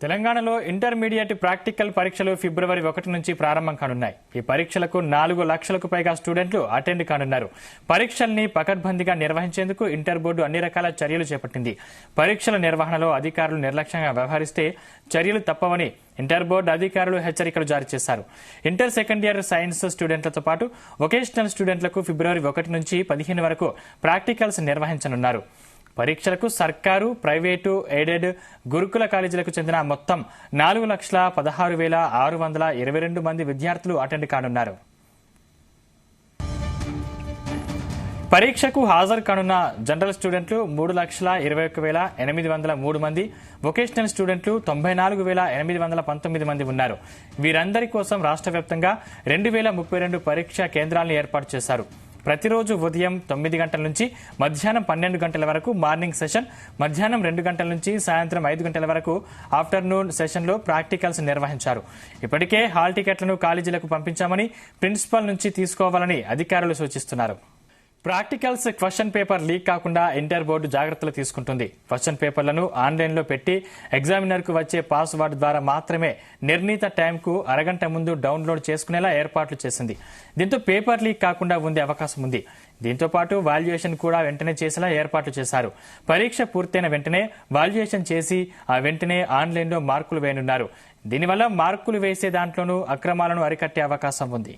తెలంగాణలో intermediate practical పరీక్షలు ఫిబ్రవరి 1 నుంచి ప్రారంభం కానున్నాయి. ఈ పరీక్షలకు 4 లక్షలకు పైగా స్టూడెంట్లు అటెండ్ కానున్నారు. పరీక్షల్ని పకడ్బందీగా నిర్వహించేందుకు ఇంటర్ బోర్డు అన్ని రకాల చర్యలు చేపట్టింది. పరీక్షల నిర్వహణలో అధికారులు నిర్లక్ష్యంగా వ్యవహరిస్తే చర్యలు తప్పవని ఇంటర్ బోర్డు అధికారులు హెచ్చరికలు జారీ చేశారు. ఇంటర్ సెకండ్ ఇయర్ సైన్స్ స్టూడెంట్లతో పాటు వొకేషనల్ స్టూడెంట్లకు ఫిబ్రవరి 1 నుంచి 15 వరకు ప్రాక్టికల్స్ నిర్వహించనున్నారు. పరీక్షలకు సర్కారు, ప్రైవేటు, ఎయిడెడ్, గురుకుల కాలేజీలకు చెందిన మొత్తం 4,16,622 మంది విద్యార్థులు అటెండ్ కానున్నారు. పరీక్షకు హాజరు కానున్న జనరల్ స్టూడెంట్లు 3,21,803 మంది, వొకేషనల్ స్టూడెంట్లు 94,819 మంది ఉన్నారు. వీరందరి కోసం రాష్ట్ర వ్యాప్తంగా 2,032 పరీక్షా కేంద్రాలను ఏర్పాటు చేశారు. ప్రతిరోజు ఉదయం 9 గంటల నుంచి మధ్యాహ్నం 12 గంటల వరకు మార్నింగ్ సెషన్, మధ్యాహ్నం 2 గంటల నుంచి సాయంత్రం 5 గంటల వరకు ఆఫ్టర్నూన్ సెషన్లో ప్రాక్టికల్స్ నిర్వహించారు. ఇప్పటికే హాల్ టికెట్లను కాలేజీలకు పంపించామని ప్రిన్సిపల్ నుంచి తీసుకోవాలని అధికారులు సూచిస్తున్నారు. ప్రాక్టికల్స్ క్వశ్చన్ పేపర్ లీక్ కాకుండా ఇంటర్ బోర్డు జాగ్రత్తలు తీసుకుంటుంది. క్వశ్చన్ పేపర్లను ఆన్లైన్లో పెట్టి ఎగ్జామినర్కు వచ్చే పాస్వర్డ్ ద్వారా మాత్రమే నిర్ణీత టైంకు అరగంట ముందు డౌన్లోడ్ చేసుకునేలా ఏర్పాట్లు చేసింది. దీంతో పేపర్ లీక్ కాకుండా ఉండే అవకాశం ఉంది. దీంతో పాటు వాల్యుయేషన్ కూడా వెంటనే చేసేలా ఏర్పాట్లు చేశారు. పరీక్ష పూర్తయిన వెంటనే వాల్యుయేషన్ చేసి ఆ వెంటనే ఆన్లైన్లో మార్కులు వేయనున్నారు. దీనివల్ల మార్కులు వేసే దాంట్లోనూ అక్రమాలను అరికట్టే అవకాశం ఉంది.